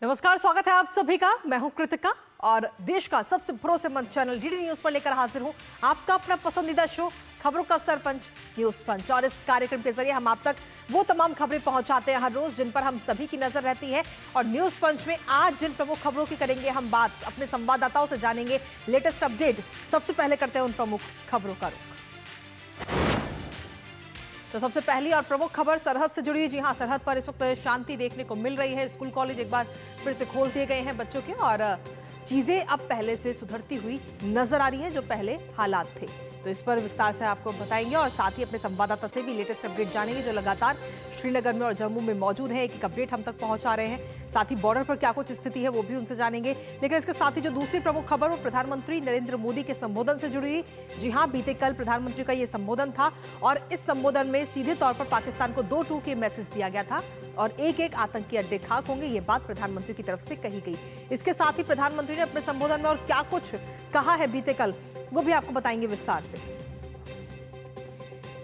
नमस्कार, स्वागत है आप सभी का। मैं हूं कृतिका और देश का सबसे भरोसेमंद चैनल डीडी न्यूज पर लेकर हाजिर हूं आपका अपना पसंदीदा शो खबरों का सरपंच न्यूज पंच। और इस कार्यक्रम के जरिए हम आप तक वो तमाम खबरें पहुंचाते हैं हर रोज जिन पर हम सभी की नजर रहती है। और न्यूज पंच में आज जिन प्रमुख खबरों की करेंगे हम बात, अपने संवाददाताओं से जानेंगे लेटेस्ट अपडेट। सबसे पहले करते हैं उन प्रमुख खबरों का रुख। तो सबसे पहली और प्रमुख खबर सरहद से जुड़ी है। जी हां, सरहद पर इस वक्त शांति देखने को मिल रही है। स्कूल कॉलेज एक बार फिर से खोल दिए गए हैं बच्चों के और चीजें अब पहले से सुधरती हुई नजर आ रही है जो पहले हालात थे। तो इस पर विस्तार से आपको बताएंगे और साथ ही अपने संवाददाता से भी लेटेस्ट अपडेट जानेंगे जो लगातार श्रीनगर में और जम्मू में मौजूद हैं। एक एक अपडेट हम तक पहुंचा रहे हैं। साथ ही बॉर्डर पर क्या कुछ स्थिति है वो भी उनसे जानेंगे। लेकिन इसके साथ ही जो दूसरी प्रमुख खबर वो प्रधानमंत्री नरेंद्र मोदी के संबोधन से जुड़ी। जी हां, बीते कल प्रधानमंत्री का ये संबोधन था और इस संबोधन में सीधे तौर पर पाकिस्तान को 2 टूक के मैसेज दिया गया था और एक आतंकी अड्डे खाक होंगे, ये बात प्रधानमंत्री की तरफ से कही गई। इसके साथ ही प्रधानमंत्री ने अपने संबोधन में और क्या कुछ कहा है बीते कल वो भी आपको बताएंगे विस्तार से।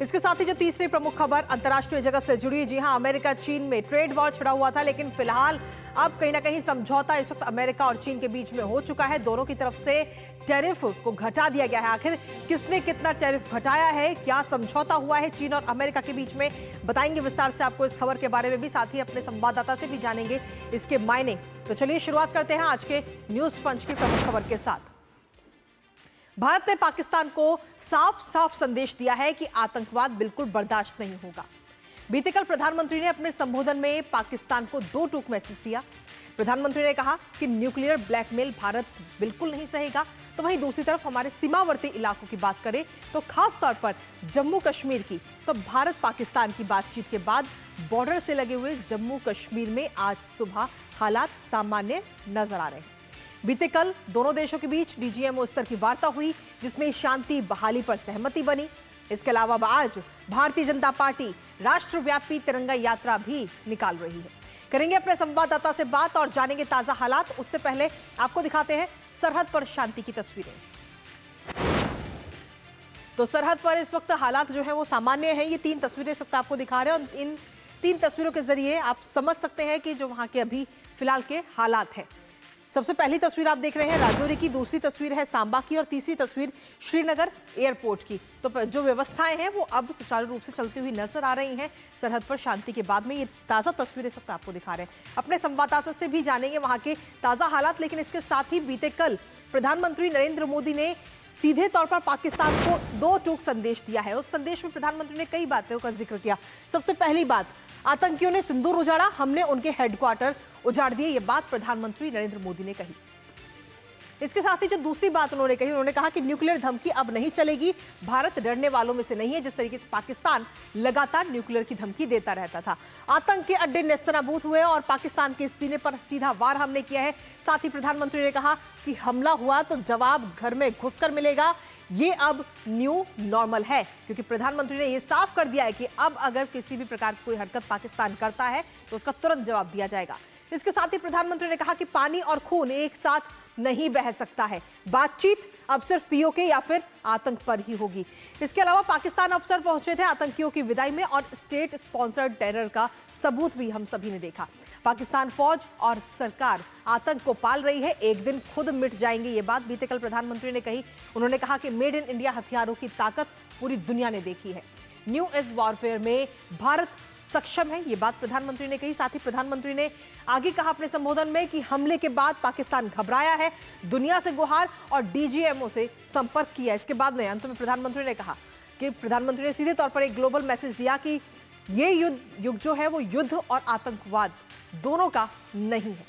इसके साथ ही जो तीसरी प्रमुख खबर अंतर्राष्ट्रीय जगत से जुड़ी। जी हां, अमेरिका चीन में ट्रेड वॉर छिड़ा हुआ था लेकिन फिलहाल अब कहीं ना कहीं समझौता इस वक्त अमेरिका और चीन के बीच में हो चुका है। दोनों की तरफ से टैरिफ को घटा दिया गया है। आखिर किसने कितना टैरिफ घटाया है, क्या समझौता हुआ है चीन और अमेरिका के बीच में, बताएंगे विस्तार से आपको इस खबर के बारे में भी। साथ ही अपने संवाददाता से भी जानेंगे इसके मायने। तो चलिए शुरुआत करते हैं आज के न्यूज पंच की प्रमुख खबर के साथ। भारत ने पाकिस्तान को साफ साफ संदेश दिया है कि आतंकवाद बिल्कुल बर्दाश्त नहीं होगा। बीते कल प्रधानमंत्री ने अपने संबोधन में पाकिस्तान को 2 टूक मैसेज दिया। प्रधानमंत्री ने कहा कि न्यूक्लियर ब्लैकमेल भारत बिल्कुल नहीं सहेगा। तो वहीं दूसरी तरफ हमारे सीमावर्ती इलाकों की बात करें तो खास तौर पर जम्मू कश्मीर की, तो भारत पाकिस्तान की बातचीत के बाद बॉर्डर से लगे हुए जम्मू कश्मीर में आज सुबह हालात सामान्य नजर आ रहे हैं। बीते कल दोनों देशों के बीच डीजीएमओ स्तर की वार्ता हुई जिसमें शांति बहाली पर सहमति बनी। इसके अलावा आज भारतीय जनता पार्टी राष्ट्रव्यापी तिरंगा यात्रा भी निकाल रही है। करेंगे अपने संवाददाता से बात और जानेंगे ताजा हालात। उससे पहले आपको दिखाते हैं सरहद पर शांति की तस्वीरें। तो सरहद पर इस वक्त हालात जो है वो सामान्य है। ये 3 तस्वीरें इस वक्त आपको दिखा रहे हैं और इन 3 तस्वीरों के जरिए आप समझ सकते हैं कि जो वहां के अभी फिलहाल के हालात हैं। सबसे पहली तस्वीर आप देख रहे हैं राजौरी की, दूसरी तस्वीर है सांबा की और तीसरी तस्वीर श्रीनगर एयरपोर्ट की। तो जो व्यवस्थाएं हैं वो अब सुचारू रूप से चलती हुई नजर आ रही हैं सरहद पर शांति के बाद में। ये ताजा तस्वीरें इस वक्त आपको दिखा रहे हैं। अपने संवाददाता से भी जानेंगे वहां के ताजा हालात। लेकिन इसके साथ ही बीते कल प्रधानमंत्री नरेंद्र मोदी ने सीधे तौर पर पाकिस्तान को 2 टूक संदेश दिया है। उस संदेश में प्रधानमंत्री ने कई बातों का जिक्र किया। सबसे पहली बात, आतंकियों ने सिंदूर उजाड़ा, हमने उनके हेडक्वार्टर उजाड़ दिए, ये बात प्रधानमंत्री नरेंद्र मोदी ने कही। इसके साथ ही जो दूसरी बात उन्होंने कही, उन्होंने कहा कि न्यूक्लियर धमकी अब नहीं चलेगी। भारत डरने वालों में से नहीं है जिस तरीके से पाकिस्तान लगातार न्यूक्लियर की धमकी देता रहता था। आतंक के अड्डे नेस्तनाबूद हुए और पाकिस्तान के सीने पर सीधा वार हमने किया है। साथ ही प्रधानमंत्री ने कहा कि हमला हुआ तो जवाब घर में घुसकर मिलेगा। ये अब न्यू नॉर्मल है क्योंकि प्रधानमंत्री ने यह साफ कर दिया है कि अब अगर किसी भी प्रकार की कोई हरकत पाकिस्तान करता है तो उसका तुरंत जवाब दिया जाएगा। इसके साथ ही प्रधानमंत्री ने कहा कि पानी और खून एक साथ नहीं बह सकता है। बातचीत अब सिर्फ पीओके या फिर आतंक पर ही होगी। इसके अलावा पाकिस्तान अफसर पहुंचे थे आतंकियों की विदाई में और स्टेट स्पॉन्सर्ड टेरर का सबूत भी हम सभी ने देखा। पाकिस्तान फौज और सरकार आतंक को पाल रही है, एक दिन खुद मिट जाएंगे, ये बात बीते कल प्रधानमंत्री ने कही। उन्होंने कहा कि मेड इन इंडिया हथियारों की ताकत पूरी दुनिया ने देखी है। न्यू एज वॉरफेयर में भारत सक्षम है, ये बात प्रधानमंत्री ने कही। साथ ही प्रधानमंत्री ने आगे कहा अपने संबोधन में कि हमले के बाद पाकिस्तान घबराया है, दुनिया से गुहार और डीजीएमओ से संपर्क किया। इसके बाद में अंत में प्रधानमंत्री ने कहा कि प्रधानमंत्री ने सीधे तौर पर एक ग्लोबल मैसेज दिया कि ये युग जो है वो युद्ध और आतंकवाद दोनों का नहीं है।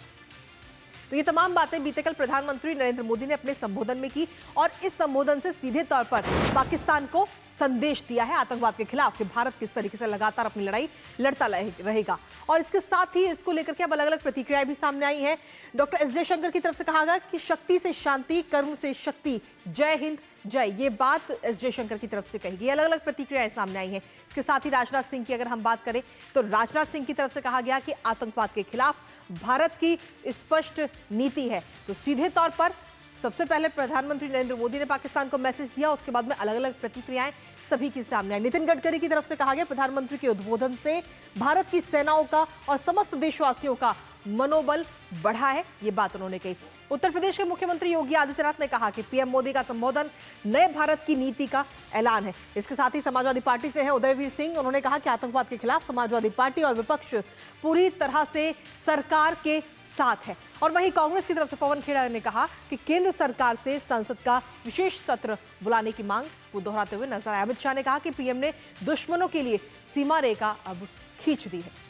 तो ये तमाम बातें बीते कल प्रधानमंत्री नरेंद्र मोदी ने अपने संबोधन में की और इस संबोधन से सीधे तौर पर पाकिस्तान को संदेश दिया है आतंकवाद के खिलाफ कि भारत किस तरीके से लगातार अपनी लड़ाई लड़ता रहेगा। और इसके साथ ही इसको लेकर के अब अलग अलग प्रतिक्रियाएं भी सामने आई हैं। डॉक्टर एस जयशंकर की तरफ से कहा गया कि शक्ति से शांति, कर्म से शक्ति, जय हिंद जय, ये बात एस जयशंकर की तरफ से कही गई। अलग अलग प्रतिक्रियाएं सामने आई हैं। इसके साथ ही राजनाथ सिंह की अगर हम बात करें तो राजनाथ सिंह की तरफ से कहा गया कि आतंकवाद के खिलाफ भारत की स्पष्ट नीति है। तो सीधे तौर पर सबसे पहले प्रधानमंत्री नरेंद्र मोदी ने पाकिस्तान को मैसेज दिया, उसके बाद में अलग अलग प्रतिक्रियाएं सभी के सामने आई। नितिन गडकरी की तरफ से कहा गया प्रधानमंत्री के उद्बोधन से भारत की सेनाओं का और समस्त देशवासियों का मनोबल बढ़ा है, ये बात उन्होंने कही। उत्तर प्रदेश के मुख्यमंत्री योगी आदित्यनाथ ने कहा कि पीएम मोदी का संबोधन नए भारत की नीति का ऐलान है। इसके साथ ही समाजवादी पार्टी से हैं उदयवीर सिंह, उन्होंने कहा कि आतंकवाद के खिलाफ समाजवादी पार्टी और विपक्ष पूरी तरह से सरकार के साथ है। और वहीं कांग्रेस की तरफ से पवन खेड़ा ने कहा कि केंद्र सरकार से संसद का विशेष सत्र बुलाने की मांग वो दोहराते हुए नजर आए। अमित शाह ने कहा कि पीएम ने दुश्मनों के लिए सीमा रेखा अब खींच दी है।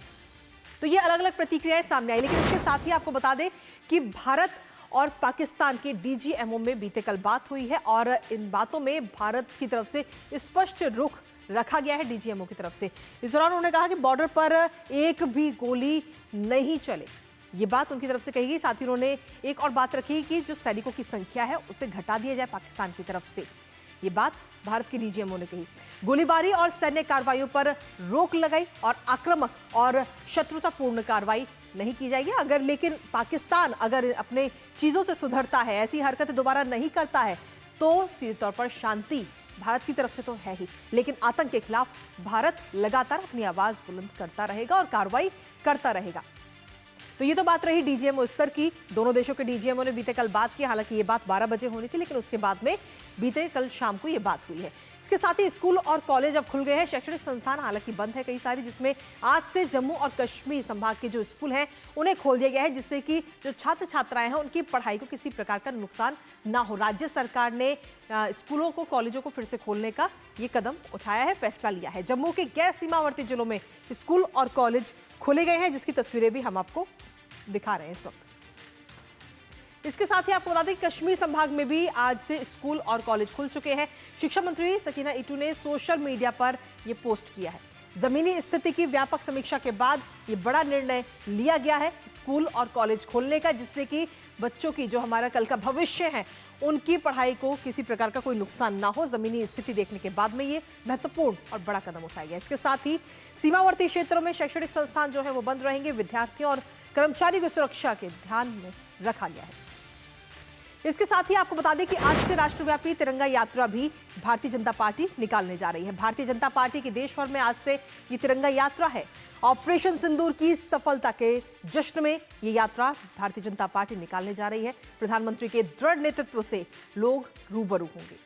तो ये अलग अलग प्रतिक्रियाएं सामने आई, लेकिन इसके साथ ही आपको बता दें कि भारत और पाकिस्तान के डीजीएमओ में बीते कल बात हुई है और इन बातों में भारत की तरफ से स्पष्ट रुख रखा गया है डीजीएमओ की तरफ से। इस दौरान उन्होंने कहा कि बॉर्डर पर एक भी गोली नहीं चले, ये बात उनकी तरफ से कही गई। साथ ही उन्होंने एक और बात रखी कि जो सैनिकों की संख्या है उसे घटा दिया जाए पाकिस्तान की तरफ से, ये बात भारत के डीजीएमओ ने कही। गोलीबारी और सैन्य कार्रवाइयों पर रोक लगाई और आक्रामक और शत्रुतापूर्ण कार्रवाई नहीं की जाएगी। अगर लेकिन पाकिस्तान अगर अपने चीजों से सुधरता है, ऐसी हरकतें दोबारा नहीं करता है, तो सीधे तौर पर शांति भारत की तरफ से तो है ही, लेकिन आतंक के खिलाफ भारत लगातार अपनी आवाज बुलंद करता रहेगा और कार्रवाई करता रहेगा। तो ये तो बात रही डीजीएमओ स्तर की। दोनों देशों के डीजीएमओ ने बीते कल बात की, हालांकि ये बात 12 बजे होनी थी, लेकिन उसके बाद में बीते कल शाम को ये बात हुई है। इसके साथ ही स्कूल और कॉलेज अब खुल गए हैं। शैक्षणिक संस्थान हालांकि बंद है कई सारी, जिसमें आज से जम्मू और कश्मीर संभाग के जो स्कूल हैं उन्हें खोल दिया गया है, जिससे कि जो छात्र छात्राएं हैं उनकी पढ़ाई को किसी प्रकार का नुकसान ना हो। राज्य सरकार ने स्कूलों को कॉलेजों को फिर से खोलने का ये कदम उठाया है, फैसला लिया है। जम्मू के गैर सीमावर्ती जिलों में स्कूल और कॉलेज खोले गए हैं, जिसकी तस्वीरें भी हम आपको दिखा रहे हैं इस वक्त। इसके साथ ही आपको बता दें कि कश्मीर संभाग में भी आज से स्कूल और कॉलेज खुल चुके हैं। शिक्षा मंत्री सकीना इटू ने सोशल मीडिया पर यह पोस्ट किया है। जमीनी स्थिति की व्यापक समीक्षा के बाद यह बड़ा निर्णय लिया गया है स्कूल और कॉलेज खोलने का, जिससे कि बच्चों की जो हमारा कल का भविष्य है उनकी पढ़ाई को किसी प्रकार का कोई नुकसान ना हो। जमीनी स्थिति देखने के बाद में ये महत्वपूर्ण और बड़ा कदम उठाया गया। इसके साथ ही सीमावर्ती क्षेत्रों में शैक्षणिक संस्थान जो है वो बंद रहेंगे। विद्यार्थियों और कर्मचारी की सुरक्षा के ध्यान में रखा गया है। इसके साथ ही आपको बता दें कि आज से राष्ट्रव्यापी तिरंगा यात्रा भी भारतीय जनता पार्टी निकालने जा रही है। भारतीय जनता पार्टी की देश भर में आज से ये तिरंगा यात्रा है। ऑपरेशन सिंदूर की सफलता के जश्न में ये यात्रा भारतीय जनता पार्टी निकालने जा रही है। प्रधानमंत्री के दृढ़ नेतृत्व से लोग रूबरू होंगे।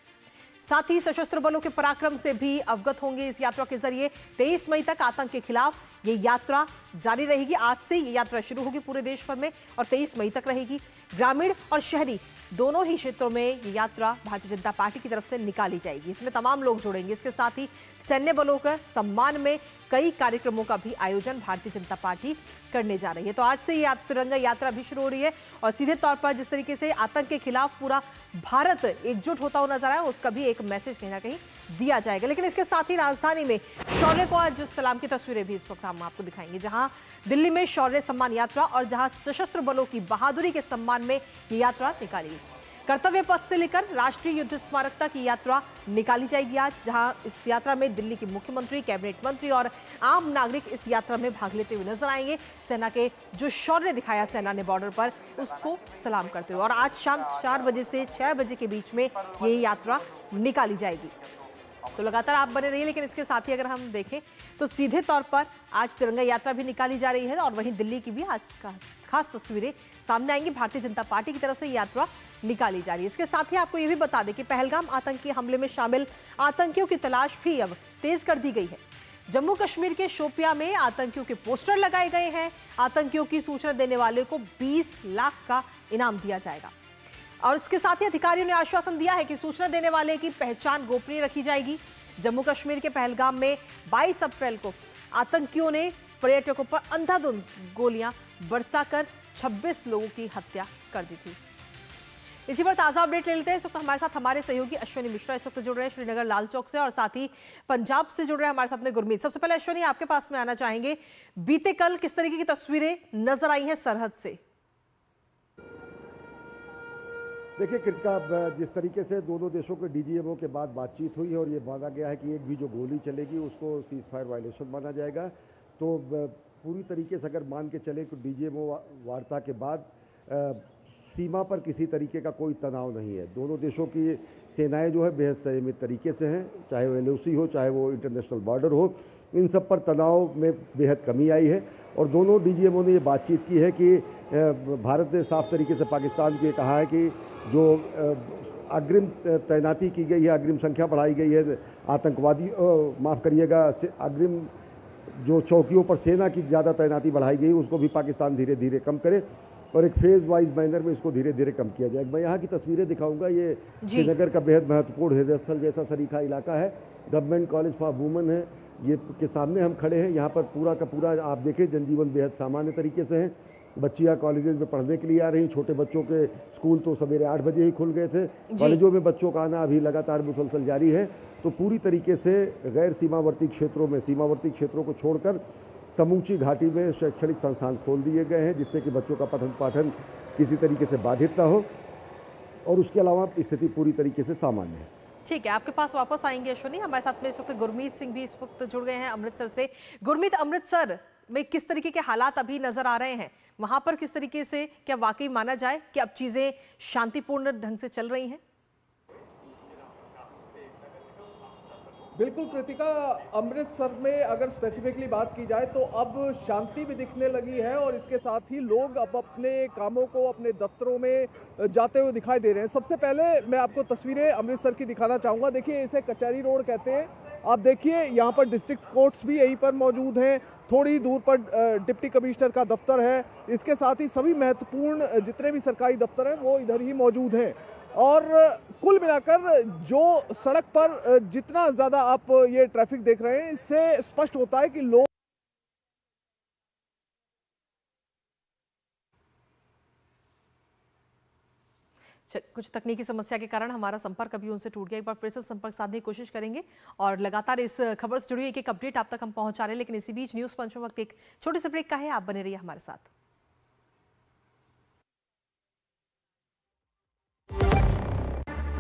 साथ ही सशस्त्र बलों के पराक्रम से भी अवगत होंगे। इस यात्रा के जरिए 23 मई तक आतंक के खिलाफ ये यात्रा जारी रहेगी। आज से ये यात्रा शुरू होगी पूरे देश भर में और 23 मई तक रहेगी। ग्रामीण और शहरी दोनों ही क्षेत्रों में ये यात्रा भारतीय जनता पार्टी की तरफ से निकाली जाएगी। इसमें तमाम लोग जुड़ेंगे। इसके साथ ही सैन्य बलों के सम्मान में कई कार्यक्रमों का भी आयोजन भारतीय जनता पार्टी करने जा रही है। तो आज से ये तिरंगा यात्रा भी शुरू हो रही है और सीधे तौर पर जिस तरीके से आतंक के खिलाफ पूरा भारत एकजुट होता हुआ नजर आया, उसका भी एक मैसेज कहीं ना कहीं दिया जाएगा। लेकिन इसके साथ ही राजधानी में शौर्य को आज सलाम की तस्वीरें भी इस वक्त हम आपको दिखाएंगे, जहां दिल्ली में शौर्य सम्मान यात्रा और जहां सशस्त्र बलों की बहादुरी के सम्मान में ये यात्रा निकाली गई। कर्तव्य पथ से लेकर राष्ट्रीय युद्ध स्मारक तक की यात्रा निकाली जाएगी आज, जहां इस यात्रा में दिल्ली के मुख्यमंत्री, कैबिनेट मंत्री और आम नागरिक इस यात्रा में भाग लेते हुए नजर आएंगे। सेना के जो शौर्य दिखाया सेना ने बॉर्डर पर, उसको सलाम करते हुए। और आज शाम 4 बजे से 6 बजे के बीच में ये यात्रा निकाली जाएगी। तो लगातार आप बने रहिए। लेकिन इसके साथ ही अगर हम देखें तो सीधे तौर पर आज तिरंगा यात्रा भी निकाली जा रही है और वहीं दिल्ली की भी आज खास तस्वीरें सामने आएंगी। भारतीय जनता पार्टी की तरफ से यात्रा निकाली जा रही है। इसके साथ ही आपको यह भी बता दें कि पहलगाम आतंकी हमले में शामिल आतंकियों की तलाश भी अब तेज कर दी गई है। जम्मू कश्मीर के शोपियां में आतंकियों के पोस्टर लगाए गए हैं। आतंकियों की सूचना देने वाले को 20 लाख का इनाम दिया जाएगा। और इसके साथ ही अधिकारियों ने आश्वासन दिया है कि सूचना देने वाले की पहचान गोपनीय रखी जाएगी। जम्मू कश्मीर के पहलगाम में 22 अप्रैल को आतंकियों ने पर्यटकों पर अंधाधुंध गोलियां बरसाकर 26 लोगों की हत्या कर दी थी। इसी पर ताजा अपडेट ले लेते हैं। इस वक्त हमारे साथ हमारे सहयोगी अश्विनी मिश्रा इस वक्त जुड़ रहे हैं श्रीनगर लाल चौक से, और साथ ही पंजाब से जुड़ रहे हैं हमारे साथ में गुरमीत। सबसे पहले अश्विनी, आपके पास में आना चाहेंगे, बीते कल किस तरीके की तस्वीरें नजर आई हैं सरहद से? देखिए कृतिका, जिस तरीके से दोनों देशों के डीजीएमओ के बाद बातचीत हुई है और ये माना गया है कि एक भी जो गोली चलेगी उसको सीज फायर वायलेशन माना जाएगा, तो पूरी तरीके से अगर मान के चले तो डीजीएमओ वार्ता के बाद सीमा पर किसी तरीके का कोई तनाव नहीं है। दोनों देशों की सेनाएं जो है बेहद संयमित तरीके से हैं, चाहे वो LOC हो चाहे वो इंटरनेशनल बॉर्डर हो। इन सब पर तनाव में बेहद कमी आई है। और दोनों डीजीएमओ ने ये बातचीत की है कि भारत ने साफ तरीके से पाकिस्तान को ये कहा है कि जो अग्रिम तैनाती की गई है, अग्रिम संख्या बढ़ाई गई है आतंकवादी, माफ़ करिएगा, अग्रिम जो चौकियों पर सेना की ज़्यादा तैनाती बढ़ाई गई, उसको भी पाकिस्तान धीरे धीरे कम करे और एक फेज़ वाइज मैनर में इसको धीरे धीरे कम किया जाए। मैं यहाँ की तस्वीरें दिखाऊंगा। ये श्रीनगर का बेहद महत्वपूर्ण हृदय स्थल जैसा सरीखा इलाका है। गवर्नमेंट कॉलेज फॉर वुमेन है, ये के सामने हम खड़े हैं। यहाँ पर पूरा का पूरा आप देखें जनजीवन बेहद सामान्य तरीके से है। बच्चियाँ कॉलेजेस में पढ़ने के लिए आ रही। छोटे बच्चों के स्कूल तो सवेरे 8 बजे ही खुल गए थे। कॉलेजों में बच्चों का आना अभी लगातार मुसलसल जारी है। तो पूरी तरीके से गैर सीमावर्ती क्षेत्रों में, सीमावर्ती क्षेत्रों को छोड़कर समूची घाटी में शैक्षणिक संस्थान खोल दिए गए हैं, जिससे कि बच्चों का पठन पाठन किसी तरीके से बाधित ना हो। और उसके अलावा स्थिति पूरी तरीके से सामान्य है। ठीक है, आपके पास वापस आएंगे अश्विनी। हमारे साथ में इस वक्त गुरमीत सिंह भी इस वक्त जुड़ गए हैं अमृतसर से। गुरमीत, अमृतसर में किस तरीके के हालात अभी नजर आ रहे हैं? वहां पर किस तरीके से, क्या वाकई माना जाए कि अब चीजें शांतिपूर्ण ढंग से चल रही हैं? बिल्कुल कृतिका, अमृतसर में अगर स्पेसिफिकली बात की जाए तो अब शांति भी दिखने लगी है और इसके साथ ही लोग अब अपने कामों को अपने दफ्तरों में जाते हुए दिखाई दे रहे हैं। सबसे पहले मैं आपको तस्वीरें अमृतसर की दिखाना चाहूँगा। देखिए, इसे कचहरी रोड कहते हैं। आप देखिए, यहाँ पर डिस्ट्रिक्ट कोर्ट्स भी यहीं पर मौजूद हैं। थोड़ी दूर पर डिप्टी कमिश्नर का दफ्तर है। इसके साथ ही सभी महत्वपूर्ण जितने भी सरकारी दफ्तर हैं वो इधर ही मौजूद हैं। और कुल मिलाकर जो सड़क पर जितना ज़्यादा आप ये ट्रैफिक देख रहे हैं, इससे स्पष्ट होता है कि लोग कुछ तकनीकी समस्या के कारण हमारा संपर्क अभी उनसे टूट गया। एक बार फिर से संपर्क साधने की कोशिश करेंगे और लगातार इस खबर से जुड़ी एक एक अपडेट आप तक हम पहुंचा रहे हैं। लेकिन इसी बीच न्यूज़ पंच में वक्त एक छोटे से ब्रेक का है। आप बने रहिए हमारे साथ।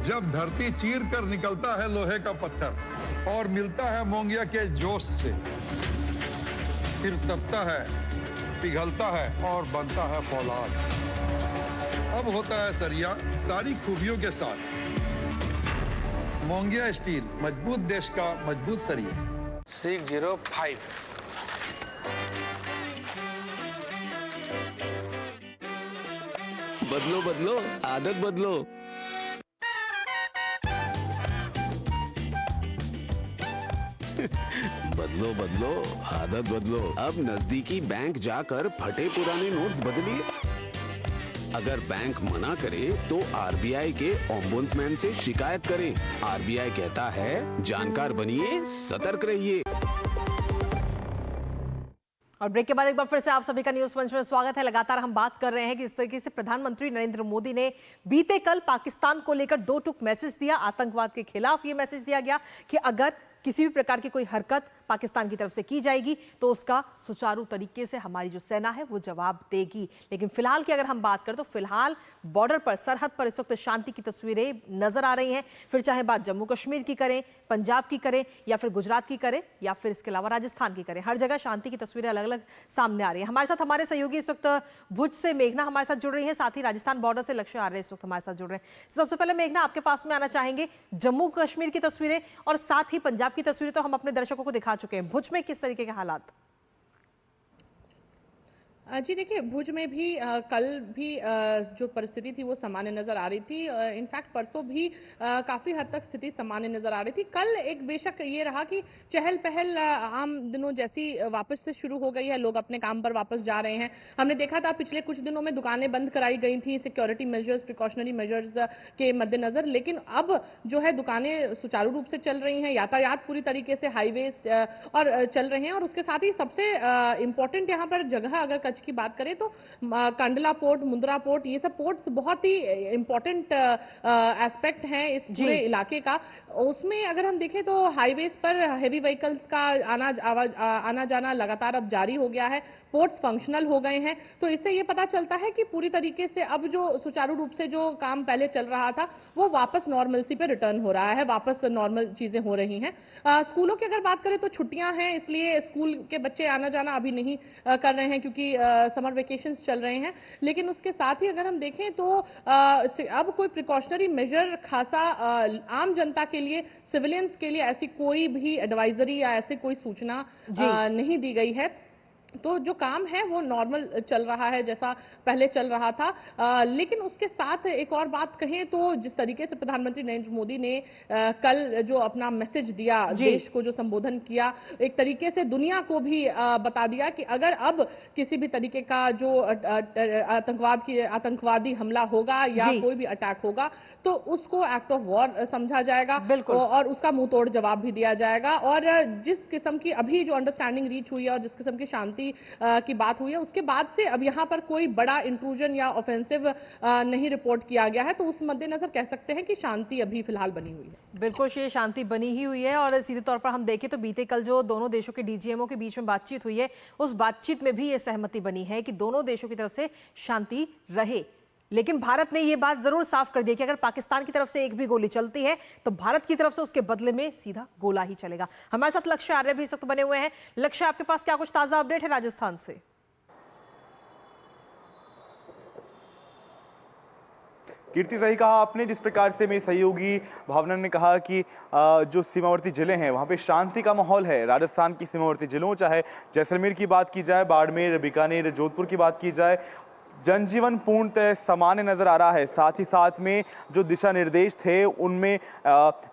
जब धरती चीर कर निकलता है लोहे का पत्थर और मिलता है मोंगिया के जोश से, फिर तपता है, पिघलता है और बनता है फौलाद। अब होता है सरिया सारी खूबियों के साथ। मोंगिया स्टील, मजबूत देश का मजबूत सरिया। 605 बदलो बदलो, आदत बदलो। बदलो बदलो, आदत बदलो। अब नजदीकी बैंक जाकर फटे पुराने नोट्स बदलिए। अगर बैंक मना करे तो आरबीआई के ओम्बुड्समैन से शिकायत करें। आरबीआई कहता है, जानकार बनिए, सतर्क रहिए। और ब्रेक के बाद एक बार फिर से आप सभी का न्यूज मंच में स्वागत है। लगातार हम बात कर रहे हैं कि इस तरीके से प्रधानमंत्री नरेंद्र मोदी ने बीते कल पाकिस्तान को लेकर दो टूक मैसेज दिया। आतंकवाद के खिलाफ ये मैसेज दिया गया कि अगर किसी भी प्रकार की कोई हरकत पाकिस्तान की तरफ से की जाएगी तो उसका सुचारू तरीके से हमारी जो सेना है वो जवाब देगी। लेकिन फिलहाल की अगर हम बात करें तो फिलहाल बॉर्डर पर, सरहद पर इस वक्त शांति की तस्वीरें नजर आ रही हैं। फिर चाहे बात जम्मू कश्मीर की करें, पंजाब की करें या फिर गुजरात की करें या फिर इसके अलावा राजस्थान की करें, हर जगह शांति की तस्वीरें अलग अलग सामने आ रही है। हमारे साथ हमारे सहयोगी इस वक्त भुज से मेघना हमारे साथ जुड़ रही है, साथ ही राजस्थान बॉर्डर से लक्ष्य आ रहे हैं इस वक्त हमारे साथ जुड़ रहे हैं। सबसे पहले मेघना, आपके पास में आना चाहेंगे जम्मू कश्मीर की तस्वीरें और साथ ही पंजाब की तस्वीरें तो हम अपने दर्शकों को दिखा चुके हैं। भुज में किस तरीके के हालात? जी देखिए, भुज में भी कल भी जो परिस्थिति थी वो सामान्य नजर आ रही थी। इनफैक्ट परसों भी काफी हद तक स्थिति सामान्य नजर आ रही थी। कल एक बेशक ये रहा कि चहल पहल आम दिनों जैसी वापस से शुरू हो गई है, लोग अपने काम पर वापस जा रहे हैं। हमने देखा था पिछले कुछ दिनों में दुकानें बंद कराई गई थी सिक्योरिटी मेजर्स, प्रिकॉशनरी मेजर्स के मद्देनजर, लेकिन अब जो है दुकानें सुचारू रूप से चल रही हैं, यातायात पूरी तरीके से हाईवे और चल रहे हैं। और उसके साथ ही सबसे इंपॉर्टेंट यहाँ पर जगह अगर की बात करें तो कंडला पोर्ट, मुंद्रा पोर्ट, ये सब पोर्ट्स बहुत ही इंपॉर्टेंट एस्पेक्ट हैं इस पूरे इलाके का। उसमें अगर हम देखें तो हाईवेज पर हेवी व्हीकल्स का आना जाना लगातार अब जारी हो गया है। पोर्ट्स फंक्शनल हो गए हैं, तो इससे ये पता चलता है कि पूरी तरीके से अब जो सुचारू रूप से जो काम पहले चल रहा था वो वापस नॉर्मलसी पे रिटर्न हो रहा है, वापस नॉर्मल चीजें हो रही हैं। स्कूलों की अगर बात करें तो छुट्टियां हैं, इसलिए स्कूल के बच्चे आना जाना अभी नहीं कर रहे हैं, क्योंकि समर वेकेशंस चल रहे हैं, लेकिन उसके साथ ही अगर हम देखें तो अब कोई प्रिकॉशनरी मेजर खासा आम जनता के लिए, सिविलियंस के लिए ऐसी कोई भी एडवाइजरी या ऐसे कोई सूचना नहीं दी गई है। तो जो काम है वो नॉर्मल चल रहा है जैसा पहले चल रहा था। लेकिन उसके साथ एक और बात कहें तो जिस तरीके से प्रधानमंत्री नरेंद्र मोदी ने कल जो अपना मैसेज दिया, देश को जो संबोधन किया, एक तरीके से दुनिया को भी बता दिया कि अगर अब किसी भी तरीके का जो आतंकवादी हमला होगा या कोई भी अटैक होगा तो उसको एक्ट ऑफ वॉर समझा जाएगा और उसका मुंह तोड़ जवाब भी दिया जाएगा। और जिस किस्म की अभी जो अंडरस्टैंडिंग रीच हुई है और जिस किस्म की शांति की बात हुई है, उसके बाद से अब यहां पर कोई बड़ा इंट्रूजन या ऑफेंसिव नहीं रिपोर्ट किया गया है, तो उस मद्देनजर कह सकते हैं कि शांति अभी फिलहाल बनी हुई है। बिल्कुल, ये शांति बनी ही हुई है। और सीधे तौर पर हम देखें तो बीते कल जो दोनों देशों के डीजीएमओ के बीच में बातचीत हुई है, उस बातचीत में भी ये सहमति बनी है कि दोनों देशों की तरफ से शांति रहे। लेकिन भारत ने यह बात जरूर साफ कर दी कि अगर पाकिस्तान की तरफ से एक भी गोली चलती है तो भारत की तरफ से उसके बदले में सीधा गोला ही चलेगा। हमारे साथ लक्ष्य आर्य भी इस वक्त बने हुए हैं। लक्ष्य, आपके पास क्या कुछ ताजा अपडेट है राजस्थान से? कीर्ति, सही कहा आपने। जिस प्रकार से मेरी सहयोगी भावना ने कहा कि जो सीमावर्ती जिले हैं वहाँ पे शांति का माहौल है। राजस्थान की सीमावर्ती जिलों, चाहे जैसलमेर की बात की जाए, बाड़मेर, बीकानेर, जोधपुर की बात की जाए, जनजीवन पूर्णतः सामान्य नजर आ रहा है। साथ ही साथ में जो दिशा निर्देश थे उनमें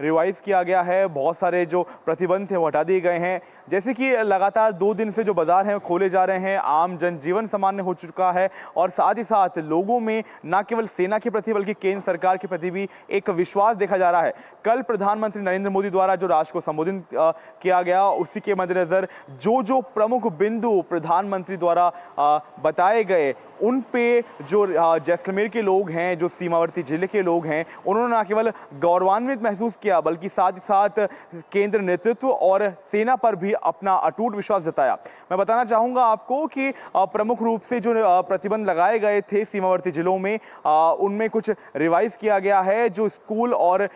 रिवाइज किया गया है। बहुत सारे जो प्रतिबंध थे वो हटा दिए गए हैं। जैसे कि लगातार 2 दिन से जो बाजार हैं खोले जा रहे हैं, आम जनजीवन सामान्य हो चुका है और साथ ही साथ लोगों में न केवल सेना के प्रति बल्कि केंद्र सरकार के प्रति भी एक विश्वास देखा जा रहा है। कल प्रधानमंत्री नरेंद्र मोदी द्वारा जो राष्ट्र को संबोधित किया गया, उसी के मद्देनजर जो प्रमुख बिंदु प्रधानमंत्री द्वारा बताए गए, उन पे जो जैसलमेर के लोग हैं, जो सीमावर्ती जिले के लोग हैं, उन्होंने न केवल गौरवान्वित महसूस किया बल्कि साथ ही साथ केंद्र नेतृत्व और सेना पर भी अपना अटूट विश्वास जताया। मैं बताना चाहूंगा आपको कि प्रमुख रूप से जो प्रतिबंध लगाए गए थे सीमावर्ती जिलों में, उनमें कुछ रिवाइज किया गया है। जो स्कूल और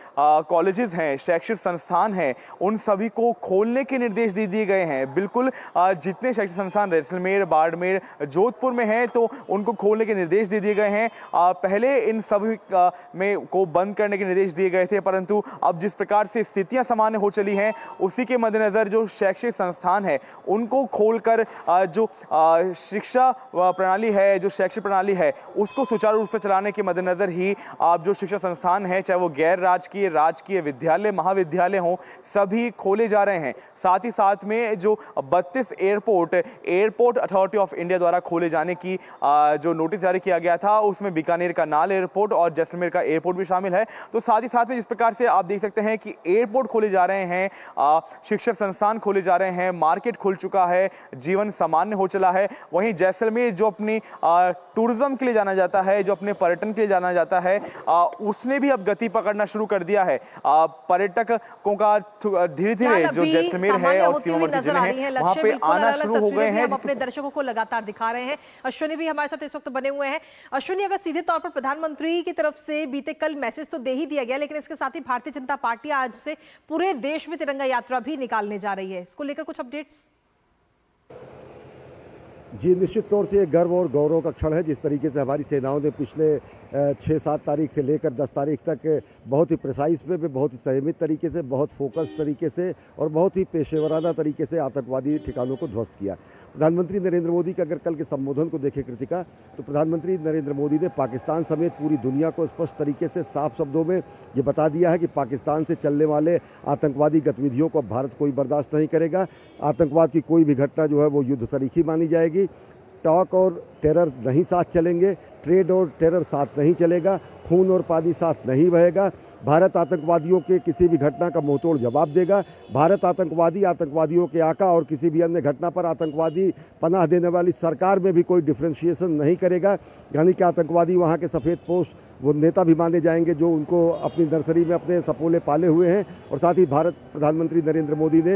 कॉलेजेस हैं, शैक्षिक संस्थान हैं, उन सभी को खोलने के निर्देश दे दिए गए हैं। बिल्कुल जितने शैक्षिक संस्थान जैसलमेर, बाड़मेर, जोधपुर में हैं तो उनको खोलने के निर्देश दे दिए गए हैं। पहले इन सभी में को बंद करने के निर्देश दिए गए थे, परंतु अब जिस प्रकार से स्थितियां सामान्य हो चली हैं, उसी के मद्देनजर जो शैक्षिक संस्थान है उनको खोलकर जो शिक्षा प्रणाली है, जो शैक्षिक प्रणाली है, उसको सुचारू रूप से चलाने के मद्देनजर ही आप जो शिक्षा संस्थान है, चाहे वो गैर राजकीय, राजकीय विद्यालय, महाविद्यालय हों, सभी खोले जा रहे हैं। साथ ही साथ में जो 32 एयरपोर्ट अथॉरिटी ऑफ इंडिया द्वारा खोले जाने की जो नोटिस जारी किया गया था, उसमें बीकानेर का नाल एयरपोर्ट और जैसलमेर का एयरपोर्ट भी शामिल है। तो साथ ही साथ में जिस प्रकार से आप देख सकते हैं कि एयरपोर्ट खोले जा रहे हैं, शिक्षण संस्थान खोले जा रहे हैं, मार्केट खुल चुका है, जीवन सामान्य हो चला है। वहीं जैसलमेर जो अपनी टूरिज्म के लिए जाना जाता है, जो अपने पर्यटन के लिए जाना जाता है, उसने भी अब गति पकड़ना शुरू कर दिया है। पर्यटकों का धीरे-धीरे जो जैसलमेर है और सीमावर्ती जिले हैं वहां पे आना शुरू हो गए हैं। हम अपने दर्शकों को लगातार दिखा रहे हैं। अश्विनी भी हमारे साथ इस वक्त बने हुए हैं। अश्विनी, अगर सीधे तौर पर प्रधानमंत्री की तरफ से बीते कल मैसेज तो दे ही दिया गया, लेकिन इसके साथ ही भारतीय जनता पार्टी आज से पूरे देश में तिरंगा यात्रा भी निकालने जा रही है, इसको लेकर कुछ अपडेट्स? जी, निश्चित तौर से ये गर्व और गौरव का क्षण है। जिस तरीके से हमारी सेनाओं ने पिछले 6-7 तारीख से लेकर 10 तारीख तक बहुत ही प्रिसाइज पे बहुत ही संयमित तरीके से, बहुत फोकस तरीके से और बहुत ही पेशेवराना तरीके से आतंकवादी ठिकानों को ध्वस्त किया। प्रधानमंत्री नरेंद्र मोदी के अगर कल के संबोधन को देखें कृतिका, तो प्रधानमंत्री नरेंद्र मोदी ने पाकिस्तान समेत पूरी दुनिया को स्पष्ट तरीके से साफ शब्दों में ये बता दिया है कि पाकिस्तान से चलने वाले आतंकवादी गतिविधियों को भारत कोई बर्दाश्त नहीं करेगा। आतंकवाद की कोई भी घटना जो है वो युद्ध सरीखी मानी जाएगी। टॉक और टेरर नहीं साथ चलेंगे, ट्रेड और टेरर साथ नहीं चलेगा, खून और पानी साथ नहीं बहेगा। भारत आतंकवादियों के किसी भी घटना का मुंहतोड़ जवाब देगा। भारत आतंकवादियों के आका और किसी भी अन्य घटना पर आतंकवादी पनाह देने वाली सरकार में भी कोई डिफ्रेंशिएशन नहीं करेगा। यानी कि आतंकवादी वहाँ के सफ़ेद पोश वो नेता भी माने जाएंगे जो उनको अपनी नर्सरी में अपने सपोले पाले हुए हैं। और साथ ही भारत प्रधानमंत्री नरेंद्र मोदी ने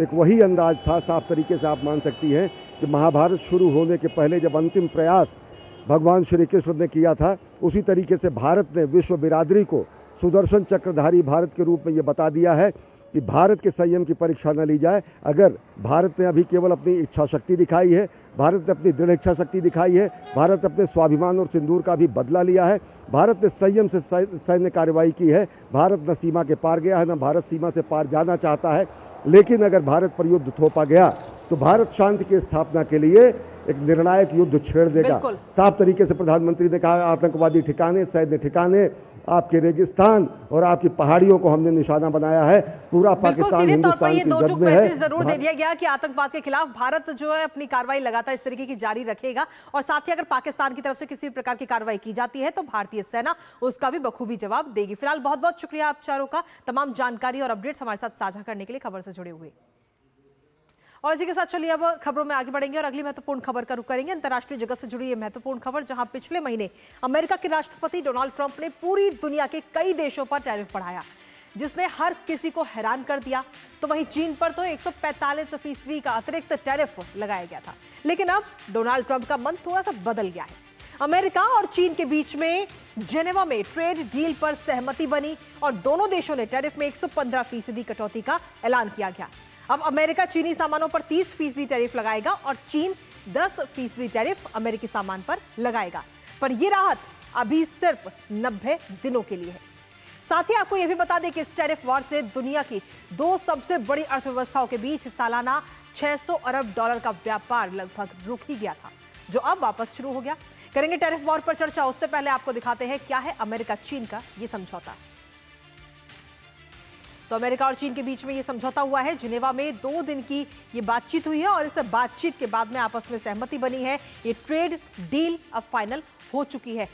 एक वही अंदाज था, साफ तरीके से आप मान सकती हैं कि महाभारत शुरू होने के पहले जब अंतिम प्रयास भगवान श्री कृष्ण ने किया था, उसी तरीके से भारत ने विश्व बिरादरी को सुदर्शन चक्रधारी भारत के रूप में ये बता दिया है कि भारत के संयम की परीक्षा न ली जाए। अगर भारत ने अभी केवल अपनी इच्छा शक्ति दिखाई है, भारत ने अपनी दृढ़ इच्छा शक्ति दिखाई है, भारत अपने स्वाभिमान और सिंदूर का भी बदला लिया है, भारत ने संयम से सैन्य कार्रवाई की है, भारत न सीमा के पार गया है, न भारत सीमा से पार जाना चाहता है। लेकिन अगर भारत पर युद्ध थोपा गया तो भारत शांति की स्थापना के लिए एक निर्णायक युद्ध छेड़ देगा। साफ तरीके से प्रधानमंत्री ने कहा, आतंकवादी ठिकाने, सैन्य ठिकाने, आपके रेगिस्तान और आपकी पहाड़ियों को हमने निशाना बनाया है। पूरा पाकिस्तान हिंदुस्तान की जद में है। जरूर दे दिया गया कि आतंकवाद के खिलाफ भारत जो है अपनी कार्रवाई लगातार इस तरीके की जारी रखेगा और साथ ही अगर पाकिस्तान की तरफ से किसी प्रकार की कार्रवाई की जाती है तो भारतीय सेना उसका भी बखूबी जवाब देगी। फिलहाल बहुत बहुत शुक्रिया आप चारों का तमाम जानकारी और अपडेट्स हमारे साथ साझा करने के लिए, खबर से जुड़े हुए। और इसी के साथ चलिए अब खबरों में आगे बढ़ेंगे और अगली महत्वपूर्ण खबर का रुख करेंगे। अंतर्राष्ट्रीय जगत से जुड़ी ये महत्वपूर्ण खबर, जहां पिछले महीने अमेरिका के राष्ट्रपति डोनाल्ड ट्रंप ने पूरी दुनिया के कई देशों पर टैरिफ बढ़ाया, जिसने हर किसी को हैरान कर दिया। तो वहीं चीन पर तो 145% का अतिरिक्त टैरिफ लगाया गया था। लेकिन अब डोनाल्ड ट्रंप का मन थोड़ा सा बदल गया है। अमेरिका और चीन के बीच में जेनेवा में ट्रेड डील पर सहमति बनी और दोनों देशों ने टैरिफ में 115% कटौती का ऐलान किया गया। अब अमेरिका चीनी सामानों पर 30% टैरिफ लगाएगा और चीन 10% टैरिफ अमेरिकी सामान पर लगाएगा। पर यह राहत अभी सिर्फ 90 दिनों के लिए है। साथ ही आपको यह भी बता दें कि इस टैरिफ वॉर से दुनिया की दो सबसे बड़ी अर्थव्यवस्थाओं के बीच सालाना $600 अरब का व्यापार लगभग रुक ही गया था, जो अब वापस शुरू हो गया। करेंगे टैरिफ वॉर पर चर्चा, उससे पहले आपको दिखाते हैं क्या है अमेरिका चीन का यह समझौता। तो अमेरिका और चीन के बीच में ये समझौता हुआ है। जिनेवा में 2 दिन की ये बातचीत हुई है और इस बातचीत के बाद में आपस में सहमति बनी है। ये ट्रेड डील अब फाइनल हो चुकी है।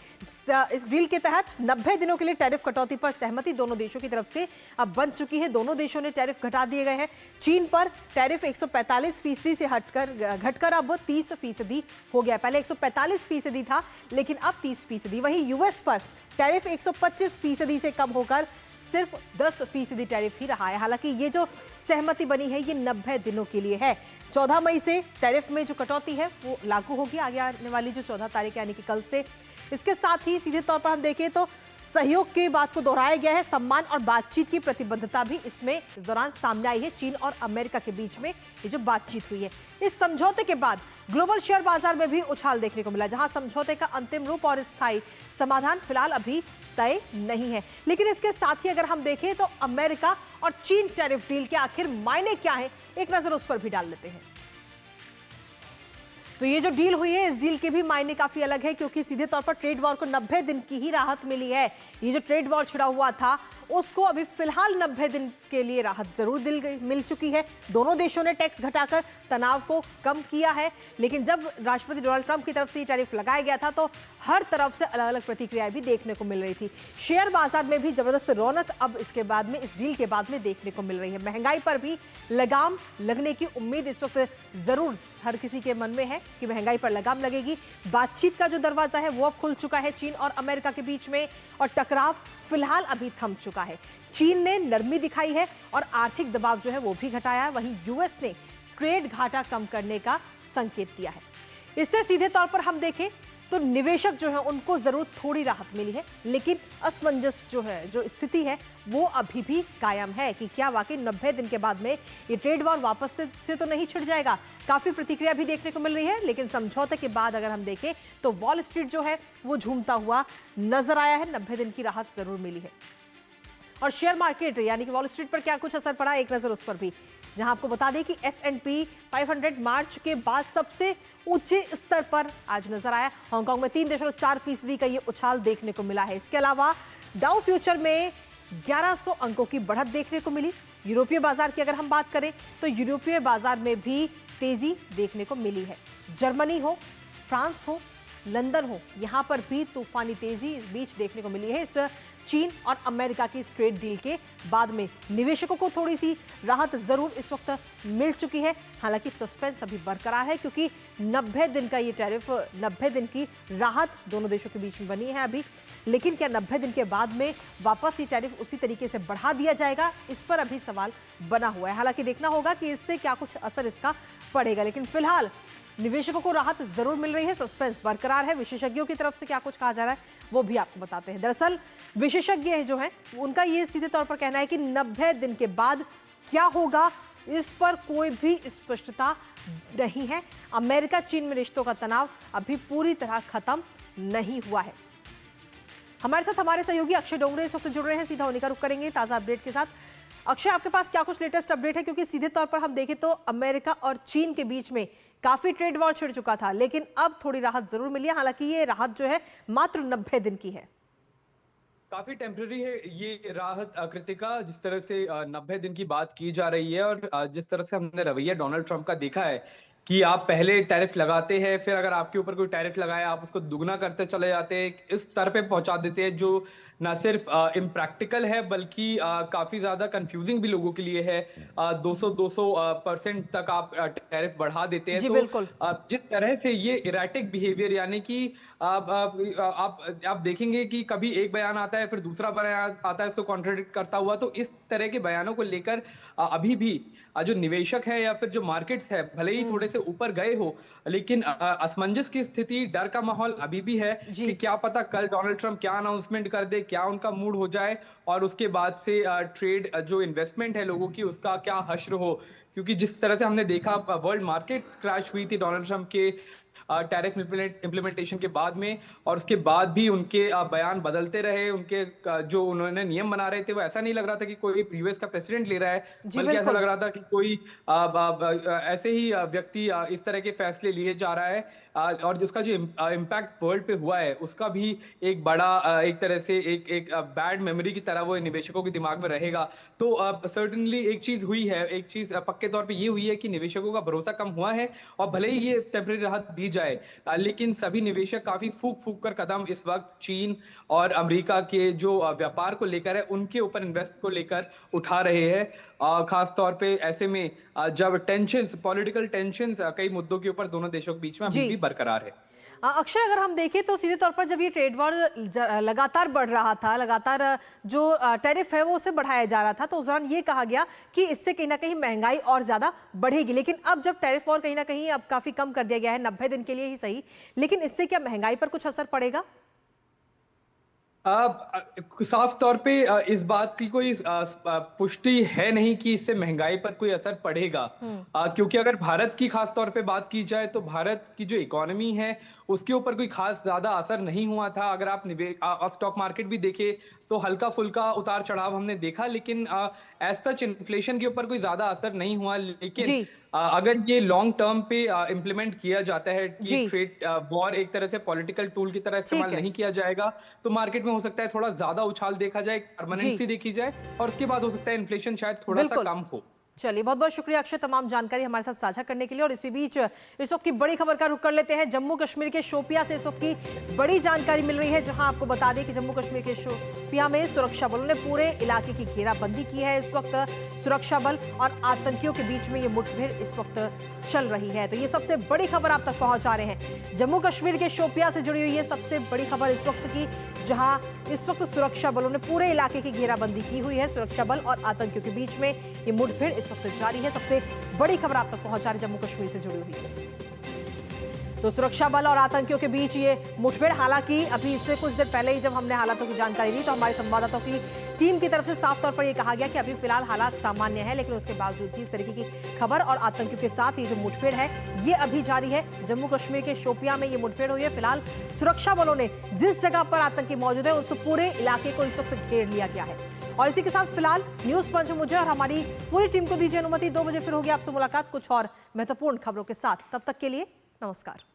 इस डील के तहत 90 दिनों के लिए टैरिफ कटौती पर सहमति दोनों देशों की तरफ से अब बन चुकी है। दोनों देशों ने टैरिफ घटा दिए गए हैं। चीन पर टैरिफ 145% से घटकर अब 30% हो गया। पहले 145% था, लेकिन अब 30%। वहीं यूएस पर टैरिफ 125% से कम होकर सिर्फ 10% टैरिफ ही रहा है। हालांकि ये जो सहमति बनी है ये 90 दिनों के लिए है। 14 मई से टैरिफ में जो कटौती है वो लागू होगी, आगे आने वाली जो 14 तारीख यानी कि कल से। इसके साथ ही सीधे तौर पर हम देखें तो सहयोग की बात को दोहराया गया है। सम्मान और बातचीत की प्रतिबद्धता भी इसमें इस दौरान सामने आई है। चीन और अमेरिका के बीच में ये जो बातचीत हुई है, इस समझौते के बाद ग्लोबल शेयर बाजार में भी उछाल देखने को मिला, जहां समझौते का अंतिम रूप और स्थायी समाधान फिलहाल अभी तय नहीं है। लेकिन इसके साथ ही अगर हम देखें तो अमेरिका और चीन टैरिफ डील के आखिर मायने क्या है, एक नजर उस पर भी डाल लेते हैं। तो ये जो डील हुई है, इस डील के भी मायने काफी अलग है, क्योंकि सीधे तौर पर ट्रेड वॉर को 90 दिन की ही राहत मिली है। ये जो ट्रेड वॉर छिड़ा हुआ था उसको अभी फिलहाल 90 दिन के लिए राहत जरूर मिल चुकी है। दोनों देशों ने टैक्स घटाकर तनाव को कम किया है। लेकिन जब राष्ट्रपति डोनाल्ड ट्रंप की तरफ से ये टैरिफ लगाया गया था तो हर तरफ से अलग अलग प्रतिक्रियाएं भी देखने को मिल रही थी। शेयर बाजार में भी जबरदस्त रौनक अब इसके बाद में, इस डील के बाद में देखने को मिल रही है। महंगाई पर भी लगाम लगने की उम्मीद इस वक्त जरूर हर किसी के मन में है कि महंगाई पर लगाम लगेगी। बातचीत का जो दरवाजा है वो अब खुल चुका है चीन और अमेरिका के बीच में, और टकराव फिलहाल अभी थम चुका है। चीन ने नरमी दिखाई है और आर्थिक दबाव जो है वो भी घटाया है। वहीं यूएस ने ट्रेड घाटा कम करने का संकेत दिया है। इससे सीधे तौर पर हम देखें तो निवेशक जो है उनको जरूर थोड़ी राहत मिली है, लेकिन असमंजस जो स्थिति है वो अभी भी कायम है कि क्या वाकई 90 दिन के बाद में ये ट्रेड वॉर वापस से तो नहीं छिड़ जाएगा। काफी प्रतिक्रिया भी देखने को मिल रही है, लेकिन समझौते के बाद अगर हम देखें तो वॉल स्ट्रीट जो है वो झूमता हुआ नजर आया है। 90 दिन की राहत जरूर मिली है। और शेयर मार्केट यानी कि वॉल स्ट्रीट पर क्या कुछ असर पड़ा, एक नजर उस पर भी, जहां आपको बता दें कि S&P 500 मार्च के बाद सबसे ऊंचे स्तर पर आज नजर आया। हांगकांग में 3.4% का ये उछाल देखने को मिला है। इसके अलावा डाउ फ्यूचर में 1100 अंकों की बढ़त देखने को मिली। यूरोपीय बाजार की अगर हम बात करें तो यूरोपीय बाजार में भी तेजी देखने को मिली है। जर्मनी हो, फ्रांस हो, लंदन हो, यहां पर भी तूफानी तेजी इस बीच देखने को मिली है। इस चीन और अमेरिका की इस ट्रेड डील के बाद में निवेशकों को थोड़ी सी राहत जरूर इस वक्त मिल चुकी है। हालांकि सस्पेंस अभी बरकरार है, क्योंकि 90 दिन का ये टैरिफ, 90 दिन की राहत दोनों देशों के बीच में बनी है अभी। लेकिन क्या 90 दिन के बाद में वापस ये टैरिफ उसी तरीके से बढ़ा दिया जाएगा, इस पर अभी सवाल बना हुआ है। हालांकि देखना होगा कि इससे क्या कुछ असर इसका पड़ेगा, लेकिन फिलहाल निवेशकों को राहत जरूर मिल रही है। सस्पेंस बरकरार है। विशेषज्ञों की तरफ से क्या कुछ कहा जा रहा है वो भी आपको बताते हैं। दरअसल विशेषज्ञ जो हैं उनका ये सीधे तौर पर कहना है कि 90 दिन के बाद क्या होगा इस पर कोई भी स्पष्टता नहीं है। अमेरिका चीन में रिश्तों का तनाव अभी पूरी तरह खत्म नहीं हुआ है। हमारे साथ हमारे सहयोगी अक्षय डोंगरे इस वक्त जुड़ रहे हैं, सीधा उन्हीं का रुख करेंगे ताजा अपडेट के साथ। अक्षय, आपके पास क्या कुछ लेटेस्ट अपडेट है? क्योंकि सीधे तौर पर हम देखें तो अमेरिका और चीन के बीच में काफी ट्रेड वॉर छिड़ चुका था, लेकिन अब थोड़ी राहत जरूर मिली है। हालांकि ये राहत जो है मात्र 90 दिन की है। काफी टेम्पररी है ये राहत कृतिका। जिस तरह से 90 दिन की बात की जा रही है और जिस तरह से हमने रवैया डोनाल्ड ट्रंप का देखा है कि आप पहले टैरिफ लगाते हैं, फिर अगर आपके ऊपर कोई टैरिफ लगाया आप उसको दुगना करते चले जाते हैं, इस स्तर पे पहुंचा देते हैं जो ना सिर्फ इम्प्रैक्टिकल है बल्कि काफी ज्यादा कंफ्यूजिंग भी लोगों के लिए है। 200% तक आप टैरिफ बढ़ा देते हैं। जी, तो बिल्कुल। जिस तरह से ये इरेटिक बिहेवियर, यानी कि आप देखेंगे कि कभी एक बयान आता है फिर दूसरा बयान आता है इसको कॉन्ट्रडिक्ट करता हुआ, तो इस तरह के बयानों को लेकर अभी भी जो निवेशक है या फिर जो मार्केट्स है भले ही थोड़े से ऊपर गए हो, लेकिन असमंजस की स्थिति, डर का माहौल अभी भी है कि क्या पता कल डोनाल्ड ट्रंप क्या अनाउंसमेंट कर दे, क्या उनका मूड हो जाए और उसके बाद से ट्रेड जो इन्वेस्टमेंट है लोगों की उसका क्या हश्र हो। क्योंकि जिस तरह से हमने देखा वर्ल्ड मार्केट क्रैश हुई थी डोनाल्ड ट्रंप के टैरिफ इम्प्लीमेंटेशन के बाद में, और उसके बाद भी उनके बयान बदलते रहे। उनके जो उन्होंने नियम बना रहे थे वो ऐसा नहीं लग रहा था कि कोई यूएस का प्रेसिडेंट ले रहा है, बल्कि ऐसा लग रहा था कि कोई ऐसे ही व्यक्ति इस तरह के फैसले लिए जा रहा है। और जिसका जो इम्पैक्ट वर्ल्ड पे हुआ है उसका भी एक बड़ा एक तरह से एक बैड मेमोरी की तरह वो निवेशकों के दिमाग में रहेगा। तो सर्टेनली एक चीज हुई है, एक चीज पक्के तौर पे ये हुई है कि निवेशकों का भरोसा कम हुआ है, और भले ही ये टेम्परेरी राहत दी जाए लेकिन सभी निवेशक काफी फूक कर कदम इस वक्त चीन और अमेरिका के जो व्यापार को लेकर है उनके ऊपर इन्वेस्ट को लेकर उठा रहे हैं। खास तौर पे ऐसे में जब टेंशंस, पॉलिटिकल टेंशंस कई मुद्दों के ऊपर दोनों देशों के बीच में अभी भी बरकरार है। अक्षय, अगर हम देखें तो सीधे तौर पर जब ये ट्रेड वॉर लगातार बढ़ रहा था, लगातार जो टैरिफ है वो उसे बढ़ाया जा रहा था, तो उस दौरान ये कहा गया कि इससे कहीं ना कहीं महंगाई और ज्यादा बढ़ेगी। लेकिन अब जब टैरिफ वॉर कहीं ना कहीं अब काफी कम कर दिया गया है, 90 दिन के लिए ही सही, लेकिन इससे क्या महंगाई पर कुछ असर पड़ेगा? साफ तौर पे इस बात की कोई पुष्टि है नहीं कि इससे महंगाई पर कोई असर पड़ेगा। क्योंकि अगर भारत की खास तौर पे बात की जाए तो भारत की जो इकोनॉमी है उसके ऊपर कोई खास ज्यादा असर नहीं हुआ था। अगर आप स्टॉक मार्केट भी देखे तो हल्का फुल्का उतार चढ़ाव हमने देखा, लेकिन एज सच इन्फ्लेशन के ऊपर कोई ज्यादा असर नहीं हुआ। लेकिन अगर ये लॉन्ग टर्म पे इम्प्लीमेंट किया जाता है कि ट्रेड वॉर एक तरह से पॉलिटिकल टूल की तरह इस्तेमाल नहीं किया जाएगा, तो मार्केट में हो सकता है थोड़ा ज्यादा उछाल देखा जाए, परमानेंसी देखी जाए, और उसके बाद हो सकता है इन्फ्लेशन शायद थोड़ा सा कम हो। चलिए, बहुत बहुत शुक्रिया अक्षय तमाम जानकारी हमारे साथ साझा करने के लिए। और इसी बीच इस वक्त की बड़ी खबर का रुख कर लेते हैं। जम्मू कश्मीर के शोपिया से इस वक्त की बड़ी जानकारी मिल रही है, जहां आपको बता दें कि जम्मू कश्मीर के शोपिया में सुरक्षा बलों ने पूरे इलाके की घेराबंदी की है। इस वक्त सुरक्षा बल और आतंकियों के बीच में ये मुठभेड़ इस वक्त चल रही है। तो ये सबसे बड़ी खबर आप तक पहुंचा रहे हैं। जम्मू कश्मीर के शोपिया से जुड़ी हुई ये सबसे बड़ी खबर इस वक्त की, जहां इस वक्त सुरक्षा बलों ने पूरे इलाके की घेराबंदी की हुई है। सुरक्षा बल और आतंकियों के बीच में ये मुठभेड़ इस वक्त जारी है। सबसे बड़ी खबर आप तक पहुंचा रही जम्मू कश्मीर से जुड़ी हुई है। तो सुरक्षा बल और आतंकियों के बीच ये मुठभेड़, हालांकि अभी इससे कुछ देर पहले ही जब हमने हालातों की जानकारी ली तो हमारे संवाददाताओं की टीम की तरफ से साफ तौर पर यह कहा गया कि अभी फिलहाल हालात सामान्य है, लेकिन उसके बावजूद भी इस तरीके की खबर और आतंकियों के साथ ये जो मुठभेड़ है ये अभी जारी है। जम्मू कश्मीर के शोपिया में ये मुठभेड़ हुई है। फिलहाल सुरक्षा बलों ने जिस जगह पर आतंकी मौजूद है उस पूरे इलाके को इस वक्त घेर लिया गया है। और इसी के साथ फिलहाल न्यूज पंच में मुझे और हमारी पूरी टीम को दीजिए अनुमति। 2 बजे फिर होगी आपसे मुलाकात कुछ और महत्वपूर्ण खबरों के साथ। तब तक के लिए नमस्कार।